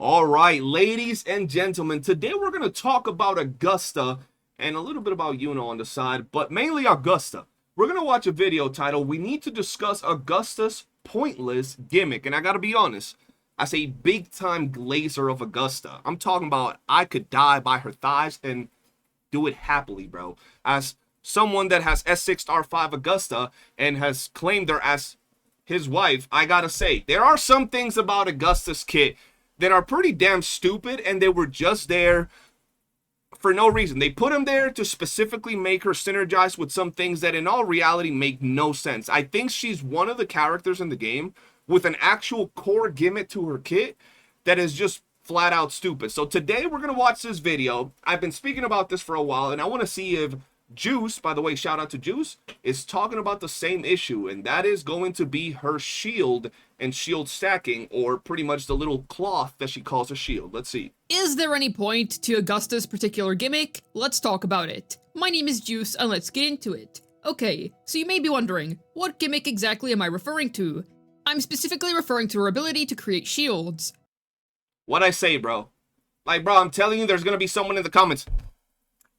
All right, ladies and gentlemen, today we're going to talk about Augusta and a little bit about Yuno on the side, but mainly Augusta. We're going to watch a video titled, We Need to Discuss Augusta's Pointless Gimmick. And I got to be honest, as a big-time glazer of Augusta, I'm talking about I could die by her thighs and do it happily, bro. As someone that has S6R5 Augusta and has claimed her as his wife, I gotta say, there are some things about Augusta's kit that are pretty damn stupid, and they were just there for no reason. They put him there to specifically make her synergize with some things that in all reality make no sense. I think she's one of the characters in the game with an actual core gimmick to her kit that is just flat out stupid. So today we're going to watch this video. I've been speaking about this for a while, and I want to see if Juice, by the way, shout out to Juice, is talking about the same issue, and that is going to be her shield and shield stacking, or pretty much the little cloth that she calls a shield. Let's see. Is there any point to Augusta's particular gimmick? Let's talk about it. My name is Juice, and let's get into it. Okay, so you may be wondering, what gimmick exactly am I referring to? I'm specifically referring to her ability to create shields. What'd I say, bro? Like, bro, I'm telling you, there's gonna be someone in the comments.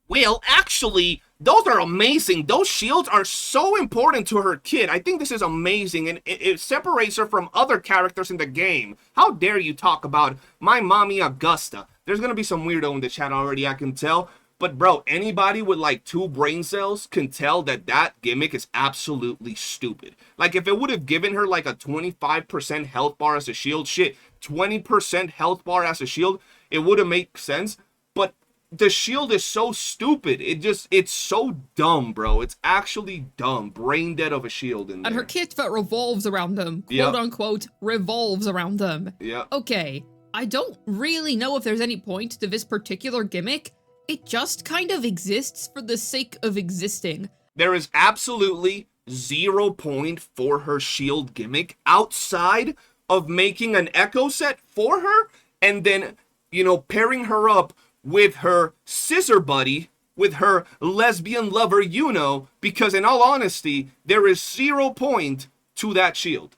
Well, actually, those are amazing. Those shields are so important to her kit. I think this is amazing, and it separates her from other characters in the game. How dare you talk about my mommy Augusta? There's gonna be some weirdo in the chat already, I can tell. But bro, anybody with like 2 brain cells can tell that that gimmick is absolutely stupid. Like, if it would have given her like a 25% health bar as a shield, shit, 20% health bar as a shield, it would have made sense. But the shield is so stupid. It's so dumb, bro. It's actually dumb. Brain dead of a shield in there. And her kit that revolves around them. Quote unquote, revolves around them. Yeah. Okay, I don't really know if there's any point to this particular gimmick. It just kind of exists for the sake of existing. There is absolutely 0 point for her shield gimmick outside of making an echo set for her and then, you know, pairing her up with her scissor buddy, with her lesbian lover, Yuno, because in all honesty, there is 0 point to that shield.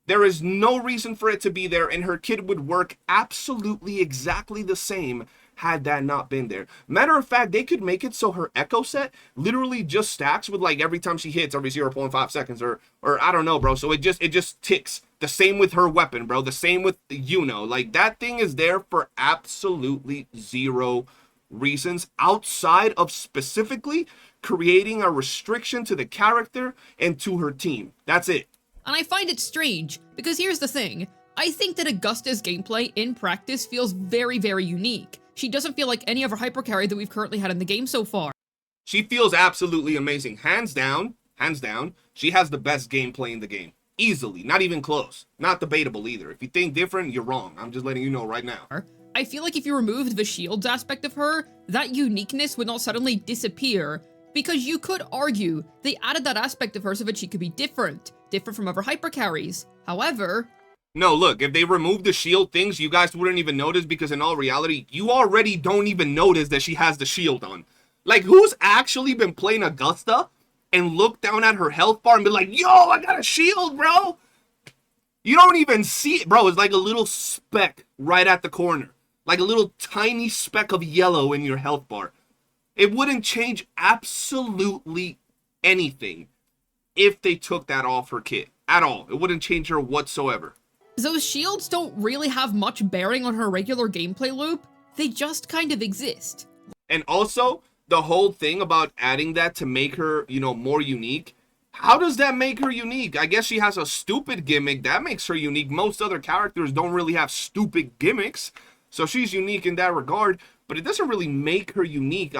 There is no reason for it to be there, and her kit would work absolutely exactly the same had that not been there. Matter of fact, they could make it so her echo set literally just stacks with like every time she hits every 0.5 seconds or I don't know, bro. So it just ticks. The same with her weapon, bro. The same with Yuno. Like, that thing is there for absolutely 0 reasons outside of specifically creating a restriction to the character and to her team. That's it. And I find it strange, because here's the thing. I think that Augusta's gameplay in practice feels very, very unique. She doesn't feel like any other hypercarry that we've currently had in the game so far. She feels absolutely amazing. Hands down, she has the best gameplay in the game. Easily, not even close. Not debatable either. If you think different, you're wrong. I'm just letting you know right now. I feel like if you removed the shields aspect of her, that uniqueness would not suddenly disappear, because you could argue they added that aspect of her so that she could be different from other hypercarries. However, no, look, if they removed the shield things, you guys wouldn't even notice, because in all reality, you already don't even notice that she has the shield on. Like, who's actually been playing Augusta and looked down at her health bar and be like, yo, I got a shield, bro? You don't even see it, bro. It's like a little speck right at the corner. Like a little tiny speck of yellow in your health bar. It wouldn't change absolutely anything if they took that off her kit. At all. It wouldn't change her whatsoever. Those shields don't really have much bearing on her regular gameplay loop. They just kind of exist. And also, the whole thing about adding that to make her, you know, more unique. How does that make her unique? I guess she has a stupid gimmick. That makes her unique. Most other characters don't really have stupid gimmicks. So she's unique in that regard. But it doesn't really make her unique.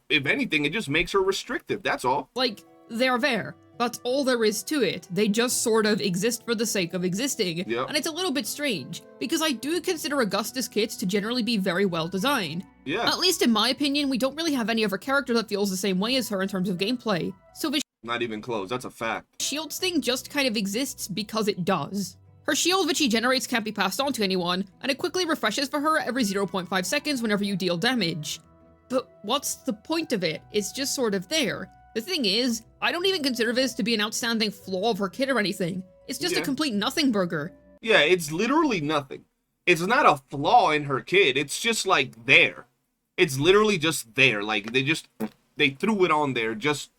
If anything, it just makes her restrictive. That's all. Like, they're there. That's all there is to it. They just sort of exist for the sake of existing. Yep. And it's a little bit strange, because I do consider Augusta's kits to generally be very well designed. Yeah. At least in my opinion, we don't really have any other character that feels the same way as her in terms of gameplay. So the Not even close. That's a fact. shields thing just kind of exists because it does. Her shield which she generates can't be passed on to anyone, and it quickly refreshes for her every 0.5 seconds whenever you deal damage. But what's the point of it? It's just sort of there. The thing is, I don't even consider this to be an outstanding flaw of her kit or anything. It's just a complete nothing burger. Yeah, it's literally nothing. It's not a flaw in her kit. It's just like there. It's literally just there. Like they threw it on there just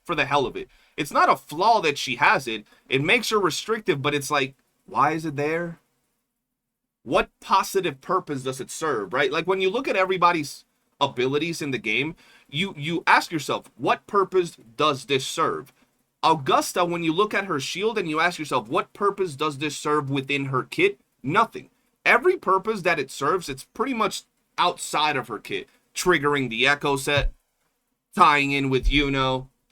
for the hell of it. It's not a flaw that she has it. It makes her restrictive, but it's like, why is it there? What positive purpose does it serve, right? Like when you look at everybody's abilities in the game, you ask yourself, what purpose does this serve? Augusta, when you look at her shield and you ask yourself, what purpose does this serve within her kit? Nothing. Every purpose that it serves, it's pretty much outside of her kit. Triggering the echo set, tying in with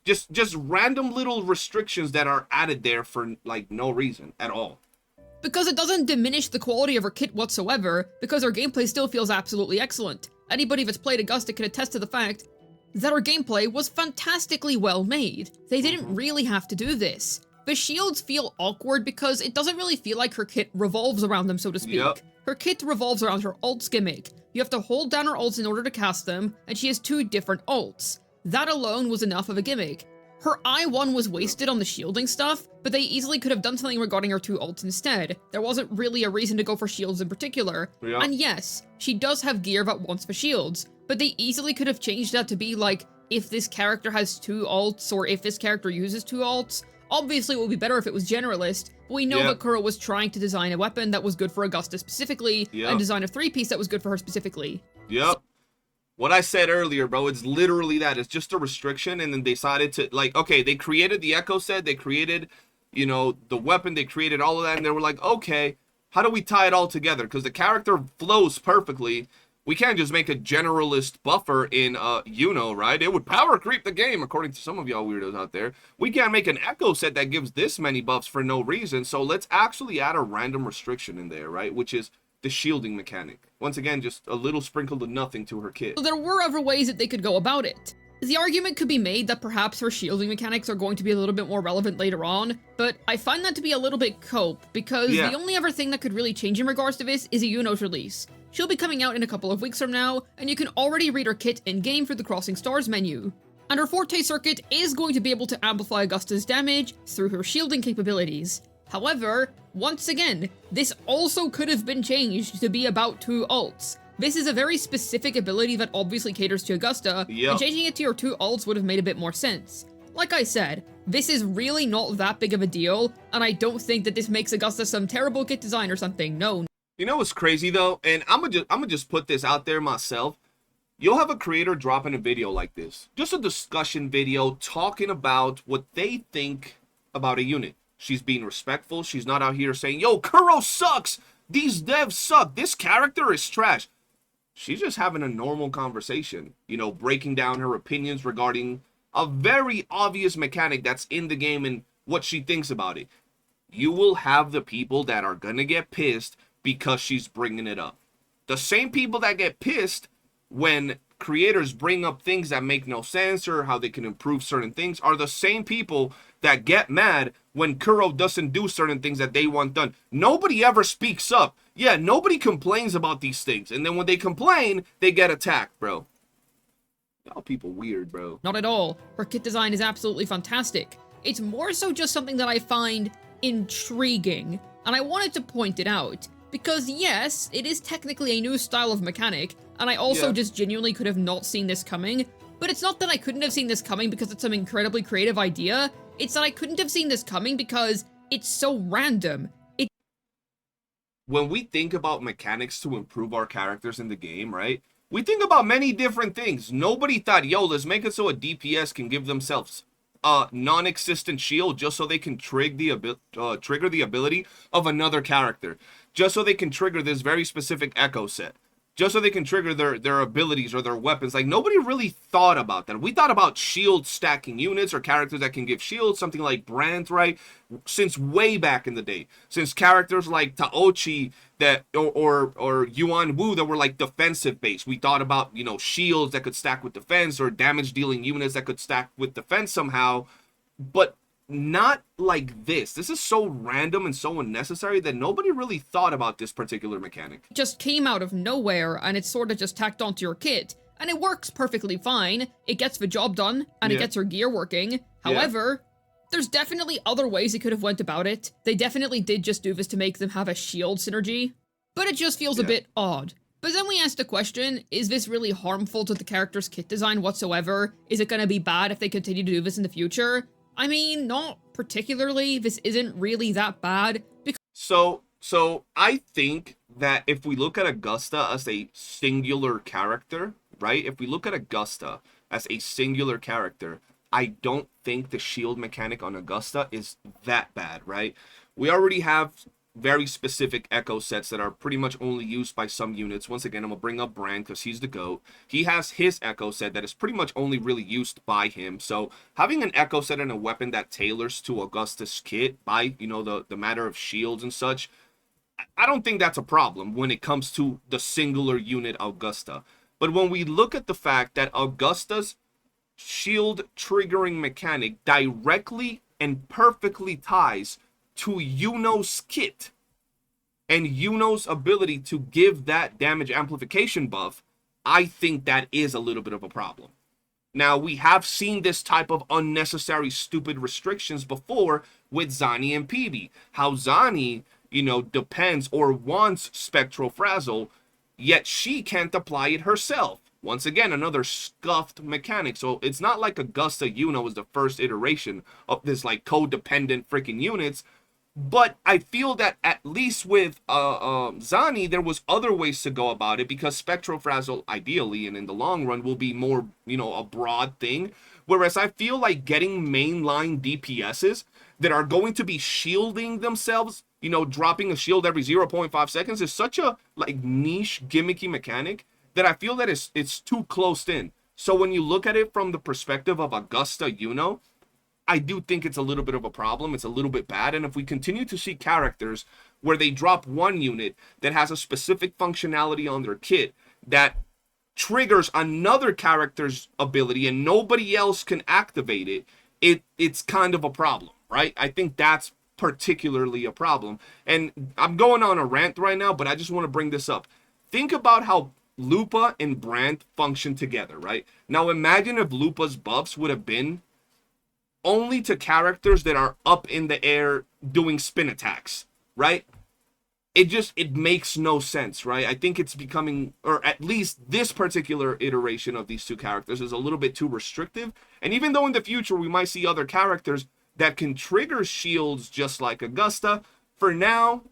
just random little restrictions that are added there for like no reason at all. Because it doesn't diminish the quality of her kit whatsoever, because her gameplay still feels absolutely excellent. Anybody that's played Augusta can attest to the fact that her gameplay was fantastically well made. They didn't really have to do this. The shields feel awkward because it doesn't really feel like her kit revolves around them, so to speak. Yep. Her kit revolves around her ults gimmick. You have to hold down her ults in order to cast them, and she has 2 different ults. That alone was enough of a gimmick. Her I1 was wasted on the shielding stuff, but they easily could have done something regarding her 2 ults instead. There wasn't really a reason to go for shields in particular. Yep. And yes, she does have gear that wants for shields, but they easily could have changed that to be like, if this character has 2 ults, or if this character uses 2 ults. Obviously, it would be better if it was generalist, but we know that Kuro was trying to design a weapon that was good for Augusta specifically, and design a 3-piece that was good for her specifically. Yep. What I said earlier, bro, it's literally that. It's just a restriction, and then they decided to, like, okay, they created the echo set, they created, the weapon, they created all of that, and they were like, okay, how do we tie it all together? Because the character flows perfectly. We can't just make a generalist buffer in, right? It would power creep the game, according to some of y'all weirdos out there. We can't make an echo set that gives this many buffs for no reason, so let's actually add a random restriction in there, right? Which is the shielding mechanic. Once again, just a little sprinkle of nothing to her kit. So there were other ways that they could go about it. The argument could be made that perhaps her shielding mechanics are going to be a little bit more relevant later on, but I find that to be a little bit cope, because the only other thing that could really change in regards to this is a Yuno's release. She'll be coming out in a couple of weeks from now, and you can already read her kit in-game through the Crossing Stars menu. And her Forte circuit is going to be able to amplify Augusta's damage through her shielding capabilities. However, once again, this also could have been changed to be about 2 ults. This is a very specific ability that obviously caters to Augusta, and changing it to your 2 ults would have made a bit more sense. Like I said, this is really not that big of a deal, and I don't think that this makes Augusta some terrible kit design or something, no. You know what's crazy though, and I'm gonna just put this out there myself. You'll have a creator dropping a video like this, just a discussion video talking about what they think about a unit. She's being respectful. She's not out here saying, yo, Kuro sucks. These devs suck. This character is trash. She's just having a normal conversation, breaking down her opinions regarding a very obvious mechanic that's in the game and what she thinks about it. You will have the people that are gonna get pissed because she's bringing it up. The same people that get pissed when creators bring up things that make no sense or how they can improve certain things are the same people that get mad when Kuro doesn't do certain things that they want done. Nobody ever speaks up. Yeah, nobody complains about these things. And then when they complain, they get attacked, bro. Y'all people weird, bro. Not at all. Her kit design is absolutely fantastic. It's more so just something that I find intriguing, and I wanted to point it out. Because yes, it is technically a new style of mechanic, and I also just genuinely could have not seen this coming, but it's not that I couldn't have seen this coming because it's some incredibly creative idea, it's that I couldn't have seen this coming because it's so random. When we think about mechanics to improve our characters in the game, right? We think about many different things. Nobody thought, yo, let's make it so a DPS can give themselves a non-existent shield just so they can trigger the ability of another character. Just so they can trigger this very specific echo set. Just so they can trigger their abilities or their weapons. Like, nobody really thought about that. We thought about shield stacking units or characters that can give shields, something like Brandt, right? Since way back in the day. Since characters like Taochi that or Yuan Wu that were like defensive based. We thought about, shields that could stack with defense or damage dealing units that could stack with defense somehow. But not like this. This is so random and so unnecessary that nobody really thought about this particular mechanic. It just came out of nowhere, and it's sort of just tacked onto your kit, and it works perfectly fine. It gets the job done, and it gets her gear working. However, there's definitely other ways they could have went about it. They definitely did just do this to make them have a shield synergy. but it just feels a bit odd. But then we asked the question, is this really harmful to the character's kit design whatsoever? Is it gonna be bad if they continue to do this in the future? I mean, not particularly. This isn't really that bad. So I think that if we look at Augusta as a singular character, right? If we look at Augusta as a singular character, I don't think the shield mechanic on Augusta is that bad, right? We already have very specific echo sets that are pretty much only used by some units. Once again, I'm gonna bring up Brand because he's the GOAT. He has his echo set that is pretty much only really used by him. So having an echo set and a weapon that tailors to Augusta's kit by, you know, the matter of shields and such, I don't think that's a problem when it comes to the singular unit Augusta. But when we look at the fact that Augusta's shield triggering mechanic directly and perfectly ties to Yuno's kit and Yuno's ability to give that damage amplification buff, I think that is a little bit of a problem. Now, we have seen this type of unnecessary stupid restrictions before with Zani and Peebee. How Zani, you know, depends or wants Spectral Frazzle, yet she can't apply it herself. Once again, another scuffed mechanic. So it's not like Augusta Yuno is the first iteration of this like codependent freaking units. But I feel that at least with Zani, there was other ways to go about it, because Spectral Frazzle, ideally and in the long run, will be more, you know, a broad thing. Whereas I feel like getting mainline DPSs that are going to be shielding themselves, you know, dropping a shield every 0.5 seconds is such a like niche gimmicky mechanic that I feel that it's too close in. So when you look at it from the perspective of Augusta Yuno, I do think it's a little bit of a problem. It's a little bit bad. And if we continue to see characters where they drop one unit that has a specific functionality on their kit that triggers another character's ability and nobody else can activate it, it's kind of a problem, right? I think that's particularly a problem. And I'm going on a rant right now, but I just want to bring this up. Think about how Lupa and Brand function together, right? Now imagine if Lupa's buffs would have been only to characters that are up in the air doing spin attacks, right? It makes no sense, right? I think it's becoming, or at least this particular iteration of these two characters is a little bit too restrictive. And even though in the future we might see other characters that can trigger shields just like Augusta, for now,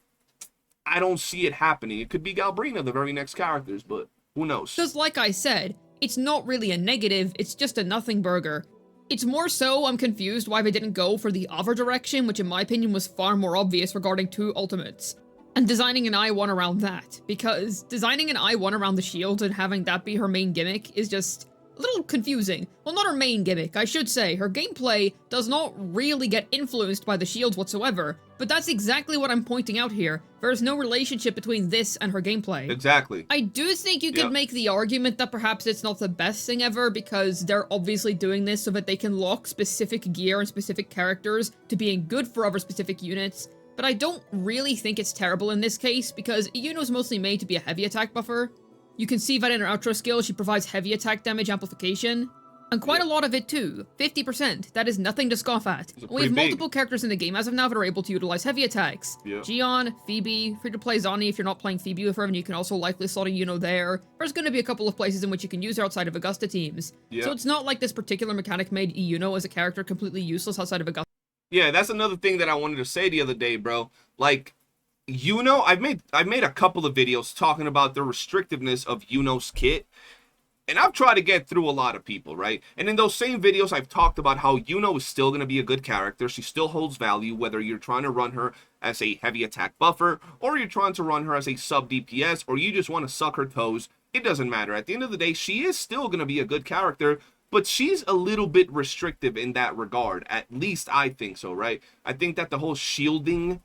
I don't see it happening. It could be Galbrina, the very next characters, but who knows? Because like I said, it's not really a negative, it's just a nothing burger. It's more so I'm confused why they didn't go for the other direction, which in my opinion was far more obvious regarding two ultimates, and designing an I-1 around that, because designing an I-1 around the shield and having that be her main gimmick is just a little confusing. Well, not her main gimmick, I should say. Her gameplay does not really get influenced by the shields whatsoever, but that's exactly what I'm pointing out here. There's no relationship between this and her gameplay. Exactly. I do think you could make the argument that perhaps it's not the best thing ever, because they're obviously doing this so that they can lock specific gear and specific characters to being good for other specific units, but I don't really think it's terrible in this case, because Yuno's mostly made to be a heavy attack buffer. You can see that in her outro skill, she provides heavy attack damage amplification. And quite a lot of it too, 50%, that is nothing to scoff at. We have multiple characters in the game as of now that are able to utilize heavy attacks. Gion, Phoebe, free to play Zani if you're not playing Phoebe with her, and you can also likely slot a Yuno there. There's going to be a couple of places in which you can use her outside of Augusta teams. So it's not like this particular mechanic made Yuno as a character completely useless outside of Augusta. Yeah, that's another thing that I wanted to say the other day, bro. Like, Yuno, I've made a couple of videos talking about the restrictiveness of Yuno's kit. And I've tried to get through a lot of people, right? And in those same videos, I've talked about how Yuno is still going to be a good character. She still holds value, whether you're trying to run her as a heavy attack buffer, or you're trying to run her as a sub DPS, or you just want to suck her toes. It doesn't matter. At the end of the day, she is still going to be a good character, but she's a little bit restrictive in that regard. At least I think so, right? I think that the whole shielding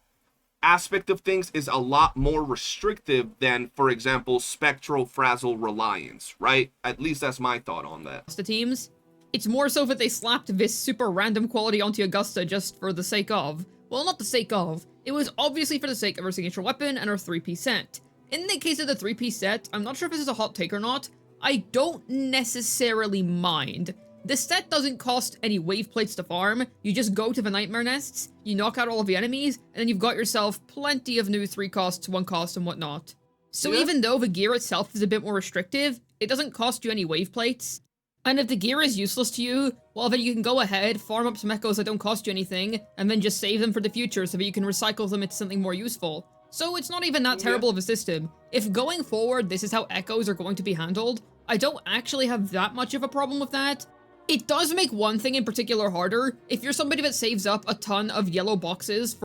aspect of things is a lot more restrictive than, for example, Spectral Frazzle Reliance, right? At least that's my thought on that. The teams, it's more so that they slapped this super random quality onto Augusta just for the sake of. Well, not the sake of. It was obviously for the sake of her signature weapon and her 3-piece set. In the case of the 3-piece set, I'm not sure if this is a hot take or not. I don't necessarily mind. The set doesn't cost any wave plates to farm. You just go to the nightmare nests, you knock out all of the enemies, and then you've got yourself plenty of new 3 costs, 1 cost, and whatnot. So Yeah. even though the gear itself is a bit more restrictive, it doesn't cost you any wave plates. And if the gear is useless to you, well then you can go ahead, farm up some echoes that don't cost you anything, and then just save them for the future so that you can recycle them into something more useful. So it's not even that terrible of a system. If going forward this is how echoes are going to be handled, I don't actually have that much of a problem with that. It does make one thing in particular harder. If you're somebody that saves up a ton of yellow boxes for—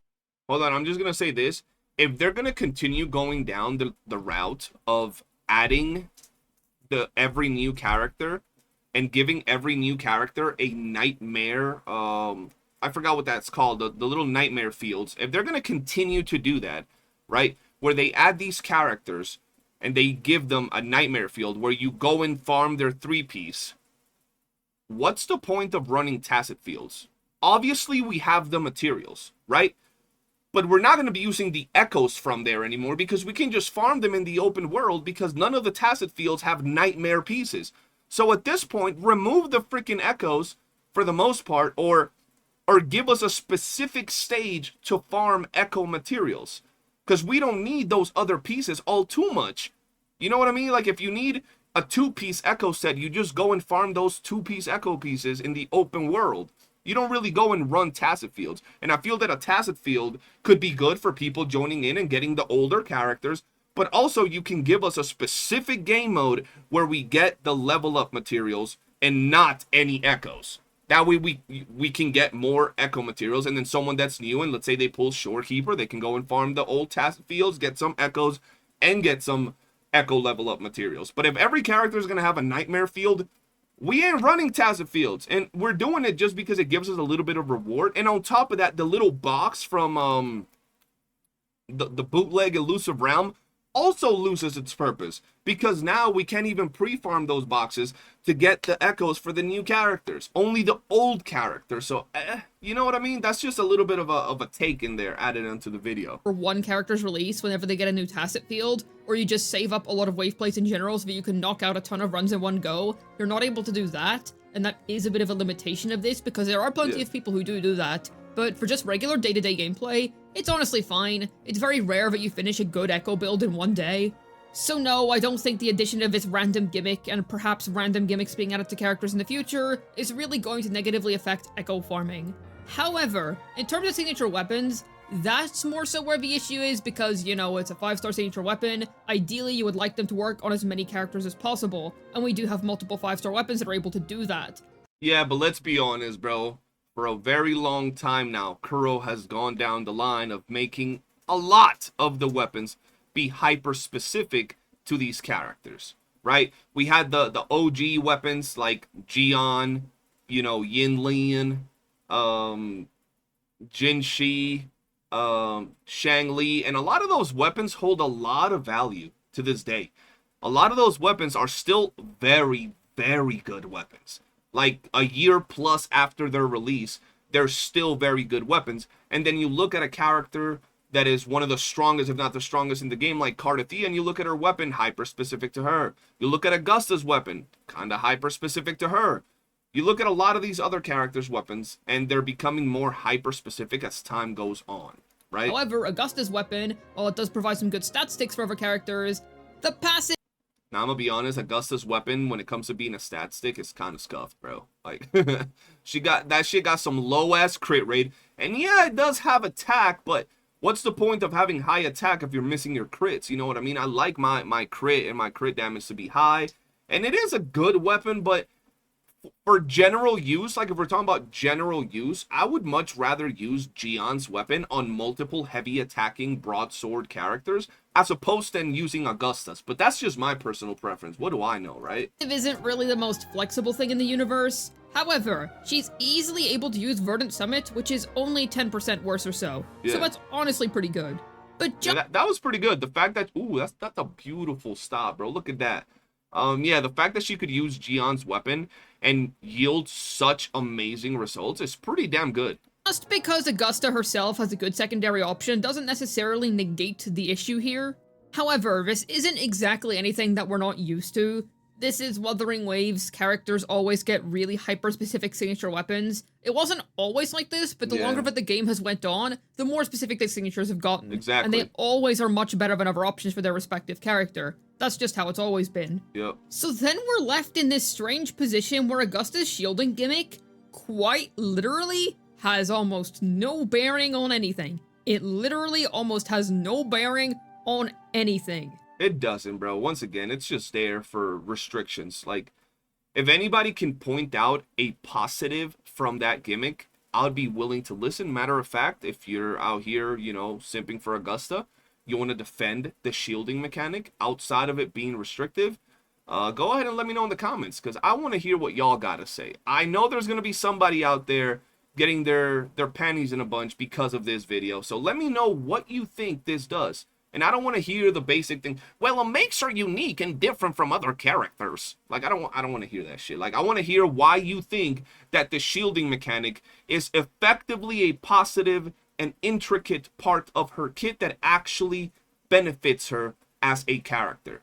Hold on, I'm just gonna say this. If they're gonna continue going down the route of adding every new character and giving every new character a nightmare, I forgot what that's called, the little nightmare fields. If they're gonna continue to do that, right, where they add these characters and they give them a nightmare field where you go and farm their 3-piece, what's the point of running tacit fields? Obviously, we have the materials, right? But we're not going to be using the echoes from there anymore because we can just farm them in the open world because none of the tacit fields have nightmare pieces. So at this point, remove the freaking echoes for the most part, or give us a specific stage to farm echo materials. Because we don't need those other pieces all too much. You know what I mean? Like if you need a 2-piece echo set, you just go and farm those 2-piece echo pieces in the open world. You don't really go and run tacit fields. And I feel that a tacit field could be good for people joining in and getting the older characters. But also you can give us a specific game mode where we get the level up materials and not any echoes. That way we can get more echo materials. And then someone that's new, and let's say they pull Shorekeeper, they can go and farm the old tacit fields, get some echoes, and get some echo level up materials. But if every character is going to have a nightmare field, we ain't running tacit fields, and we're doing it just because it gives us a little bit of reward. And on top of that, the little box from the bootleg elusive realm also loses its purpose because now we can't even pre-farm those boxes to get the echoes for the new characters, only the old characters. So you know what I mean? That's just a little bit of a take in there added into the video. For one character's release whenever they get a new tacit field, or you just save up a lot of wave plates in general so that you can knock out a ton of runs in one go. You're not able to do that, and that is a bit of a limitation of this because there are plenty of people who do that. But for just regular day-to-day gameplay, it's honestly fine. It's very rare that you finish a good echo build in one day. So no, I don't think the addition of this random gimmick, and perhaps random gimmicks being added to characters in the future, is really going to negatively affect echo farming. However, in terms of signature weapons, that's more so where the issue is because, you know, it's a 5-star signature weapon. Ideally, you would like them to work on as many characters as possible, and we do have multiple 5-star weapons that are able to do that. Yeah, but let's be honest, bro. For a very long time now, Kuro has gone down the line of making a lot of the weapons be hyper-specific to these characters, right? We had the OG weapons like Jian, you know, Yinlian, Jinshi, Shang Li, and a lot of those weapons hold a lot of value to this day. A lot of those weapons are still very, very good weapons. Like a year plus after their release, they're still very good weapons. And then you look at a character that is one of the strongest, if not the strongest in the game, like Cardathea, and you look at her weapon, hyper-specific to her. You look at Augusta's weapon, kind of hyper-specific to her. You look at a lot of these other characters' weapons, and they're becoming more hyper-specific as time goes on, right? However, Augusta's weapon, while it does provide some good stat sticks for other characters, the passive— Now, I'm gonna be honest, Augusta's weapon, when it comes to being a stat stick, is kind of scuffed, bro. Like, that shit got some low-ass crit rate. And yeah, it does have attack, but what's the point of having high attack if you're missing your crits? You know what I mean? I like my crit and my crit damage to be high. And it is a good weapon, but for general use, like if we're talking about general use, I would much rather use Jian's weapon on multiple heavy attacking broadsword characters as opposed to using Augusta's. But that's just my personal preference. What do I know, right? isn't really the most flexible thing in the universe. However, she's easily able to use Verdant Summit, which is only 10% worse or so. Yeah. So that's honestly pretty good. But Yeah, that was pretty good. The fact that, ooh, that's a beautiful stop, bro. Look at that. Yeah, the fact that she could use Jian's weapon and yield such amazing results is pretty damn good. just because Augusta herself has a good secondary option doesn't necessarily negate the issue here. However, this isn't exactly anything that we're not used to. this is Wuthering Waves. Characters always get really hyper-specific signature weapons. It wasn't always like this, but the longer that the game has went on, the more specific the signatures have gotten. Exactly. And they always are much better than other options for their respective character. That's just how it's always been. Yep. So then we're left in this strange position where Augusta's shielding gimmick, quite literally, has almost no bearing on anything. It literally almost has no bearing on anything. It doesn't, bro. Once again, it's just there for restrictions. Like, if anybody can point out a positive from that gimmick, I would be willing to listen. Matter of fact, if you're out here, you know, simping for Augusta, you want to defend the shielding mechanic outside of it being restrictive, go ahead and let me know in the comments, because I want to hear what y'all got to say. I know there's going to be somebody out there getting their panties in a bunch because of this video, so let me know what you think this does. And I don't want to hear the basic thing, well, it makes her unique and different from other characters. Like, I don't want to hear that shit. Like, I want to hear why you think that the shielding mechanic is effectively a positive and intricate part of her kit that actually benefits her as a character.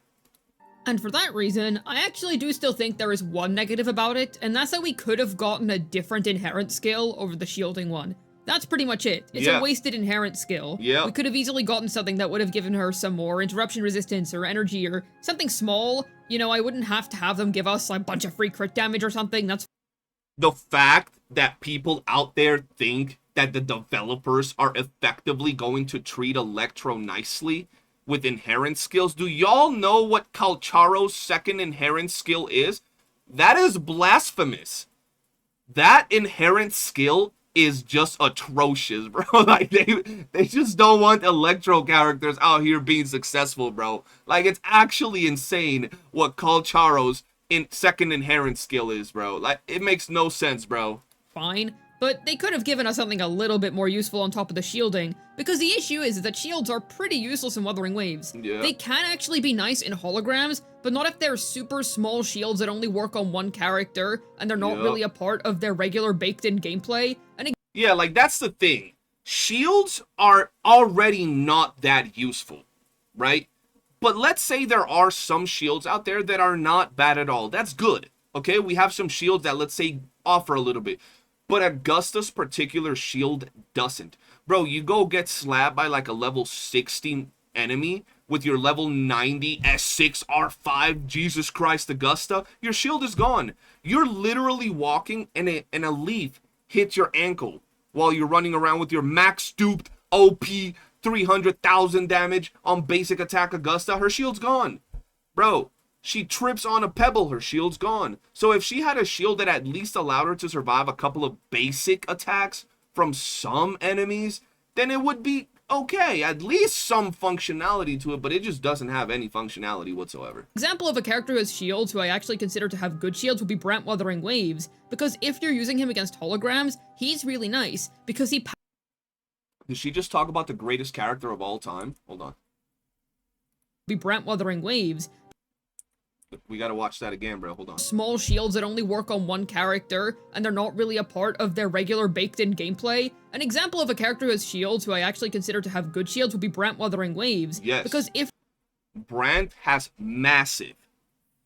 And for that reason, I actually do still think there is one negative about it, and that's that we could have gotten a different inherent skill over the shielding one. That's pretty much it. It's a wasted inherent skill. Yeah. We could have easily gotten something that would have given her some more interruption resistance or energy or something small. You know, I wouldn't have to have them give us like, a bunch of free crit damage or something. That's the fact that people out there think that the developers are effectively going to treat Electro nicely with inherent skills. Do y'all know what Calcharo's second inherent skill is? That is blasphemous. That inherent skill is just atrocious, bro. Like, they just don't want Electro characters out here being successful, bro. Like, it's actually insane what Calcharo's second inherent skill is, bro. Like, it makes no sense, bro. fine, but they could have given us something a little bit more useful on top of the shielding, because the issue is that shields are pretty useless in Wuthering Waves. Yeah. They can actually be nice in holograms, but not if they're super small shields that only work on one character, and they're not really a part of their regular baked-in gameplay. And yeah, like, that's the thing. Shields are already not that useful, right? But let's say there are some shields out there that are not bad at all. That's good, okay? We have some shields that, let's say, offer a little bit. But Augusta's particular shield doesn't. Bro, you go get slapped by, like, a level 16 enemy with your level 90 S6 R5, Jesus Christ, Augusta, your shield is gone. You're literally walking and a leaf hits your ankle while you're running around with your max duped OP 300,000 damage on basic attack Augusta. Her shield's gone. Bro, she trips on a pebble, her shield's gone. So if she had a shield that at least allowed her to survive a couple of basic attacks from some enemies, then it would be okay, at least some functionality to it, but it just doesn't have any functionality whatsoever. example of a character who has shields who I actually consider to have good shields would be Brant Wuthering Waves, because if you're using him against holograms, he's really nice, because he Did she just talk about the greatest character of all time? Hold on. be Brant Wuthering Waves. We gotta watch that again, bro. Hold on. Small shields that only work on one character, and they're not really a part of their regular baked-in gameplay. An example of a character who has shields who I actually consider to have good shields would be Brant Wuthering Waves. Yes. Because if Brant has massive,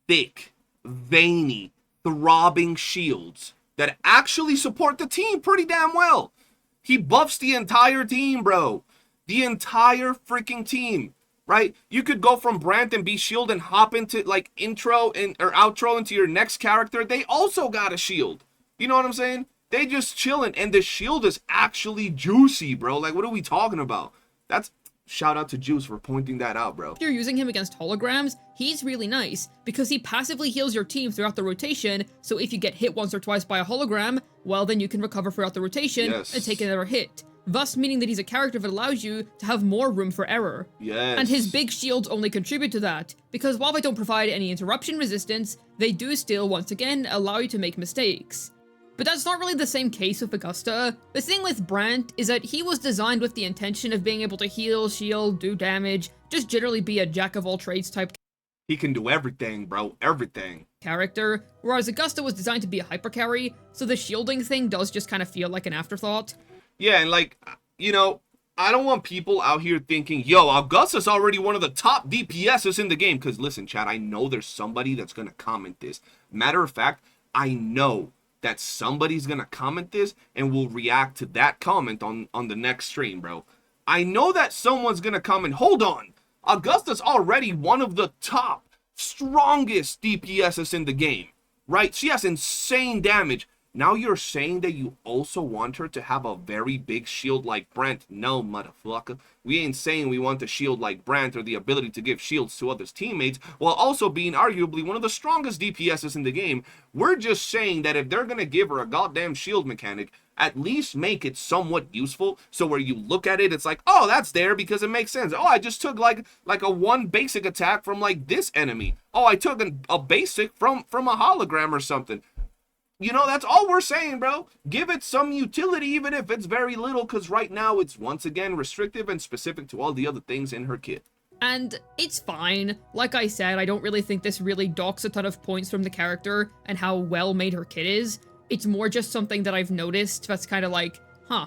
thick, veiny, throbbing shields that actually support the team pretty damn well. He buffs the entire team, bro. The entire freaking team, right? You could go from Brant and be shield and hop into, like, intro and or outro into your next character. They also got a shield. You know what I'm saying? They just chilling, and the shield is actually juicy, bro. Like, what are we talking about? That's... Shout out to Juice for pointing that out, bro. If you're using him against holograms, he's really nice, because he passively heals your team throughout the rotation, so if you get hit once or twice by a hologram, well then you can recover throughout the rotation and take another hit. Thus meaning that he's a character that allows you to have more room for error. Yes. And his big shields only contribute to that, because while they don't provide any interruption resistance, they do still, once again, allow you to make mistakes. But that's not really the same case with Augusta. The thing with Brant is that he was designed with the intention of being able to heal, shield, do damage, just generally be a jack-of-all-trades type He can do everything, bro. Everything. character, whereas Augusta was designed to be a hyper-carry, so the shielding thing does just kind of feel like an afterthought. Yeah, and, like, you know, I don't want people out here thinking, yo, Augusta's already one of the top DPSs in the game. Because listen, chat, I know there's somebody that's going to comment this. Matter of fact, I know that somebody's going to comment this and will react to that comment on the next stream, bro. I know that someone's going to comment, hold on, Augusta's already one of the top, strongest DPSs in the game, right? She has insane damage. Now you're saying that you also want her to have a very big shield like Brent? No, motherfucker. We ain't saying we want a shield like Brent or the ability to give shields to others' teammates while also being arguably one of the strongest DPSs in the game. We're just saying that if they're gonna give her a goddamn shield mechanic, at least make it somewhat useful, so where you look at it, it's like, oh, that's there because it makes sense. Oh, I just took like a one basic attack from like this enemy. Oh, I took a basic from a hologram or something. You know, that's all we're saying, bro. Give it some utility, even if it's very little, because right now it's once again restrictive and specific to all the other things in her kit. And it's fine. Like I said, I don't really think this really docks a ton of points from the character and how well made her kit is. It's more just something that I've noticed that's kind of like, huh,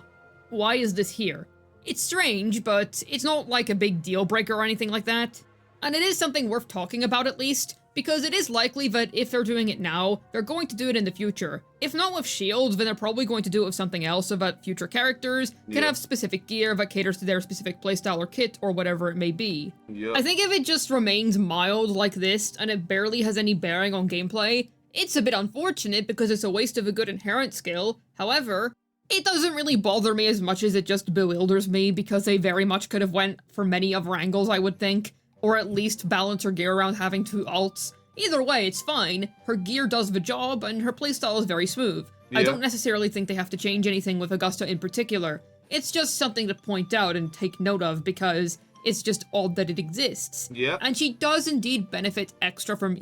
why is this here? It's strange, but it's not like a big deal breaker or anything like that. And it is something worth talking about at least, because it is likely that if they're doing it now, they're going to do it in the future. If not with shields, then they're probably going to do it with something else so that future characters can have specific gear that caters to their specific playstyle or kit or whatever it may be. I think if it just remains mild like this, and it barely has any bearing on gameplay, it's a bit unfortunate because it's a waste of a good inherent skill. However, it doesn't really bother me as much as it just bewilders me because they very much could have went for many other angles, I would think. Or at least balance her gear around having 2 ults. Either way, it's fine. Her gear does the job, and her playstyle is very smooth. I don't necessarily think they have to change anything with Augusta in particular. It's just something to point out and take note of because it's just odd that it exists. And she does indeed benefit extra from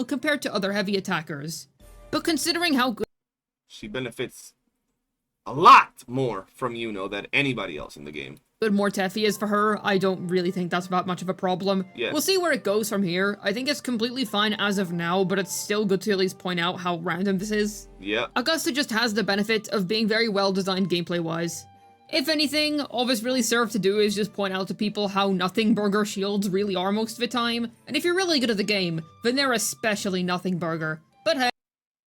compared to other heavy attackers. But considering how good she benefits a lot more from than anybody else in the game. More Teffy is for her, I don't really think that's that much of a problem. We'll see where it goes from here. I think it's completely fine as of now, but it's still good to at least point out how random this is. Augusta just has the benefit of being very well designed gameplay-wise. If anything, all this really served to do is just point out to people how nothing burger shields really are most of the time, and if you're really good at the game, then they're especially nothing burger. But hey.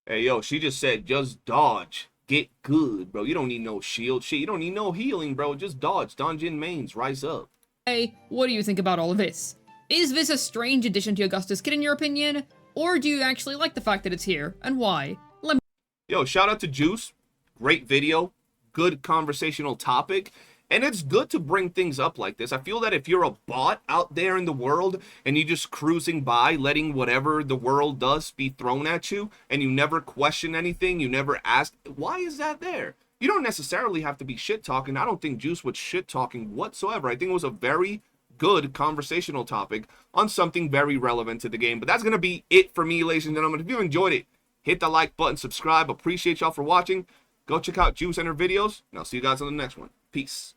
Hey yo, she just said just dodge. Get good, bro. You don't need no shield. Shit, you don't need no healing, bro. Just dodge. Dungeon mains. Rise up. Hey, what do you think about all of this? Is this a strange addition to Augusta's kit in your opinion? Or do you actually like the fact that it's here? And why? Let me... Yo, shout out to Juice. Great video. Good conversational topic. And it's good to bring things up like this. I feel that if you're a bot out there in the world and you're just cruising by, letting whatever the world does be thrown at you, and you never question anything, you never ask, why is that there? You don't necessarily have to be shit-talking. I don't think Juice was shit-talking whatsoever. I think it was a very good conversational topic on something very relevant to the game. But that's going to be it for me, ladies and gentlemen. If you enjoyed it, hit the like button, subscribe. Appreciate y'all for watching. Go check out Juice and her videos, and I'll see you guys on the next one. Peace.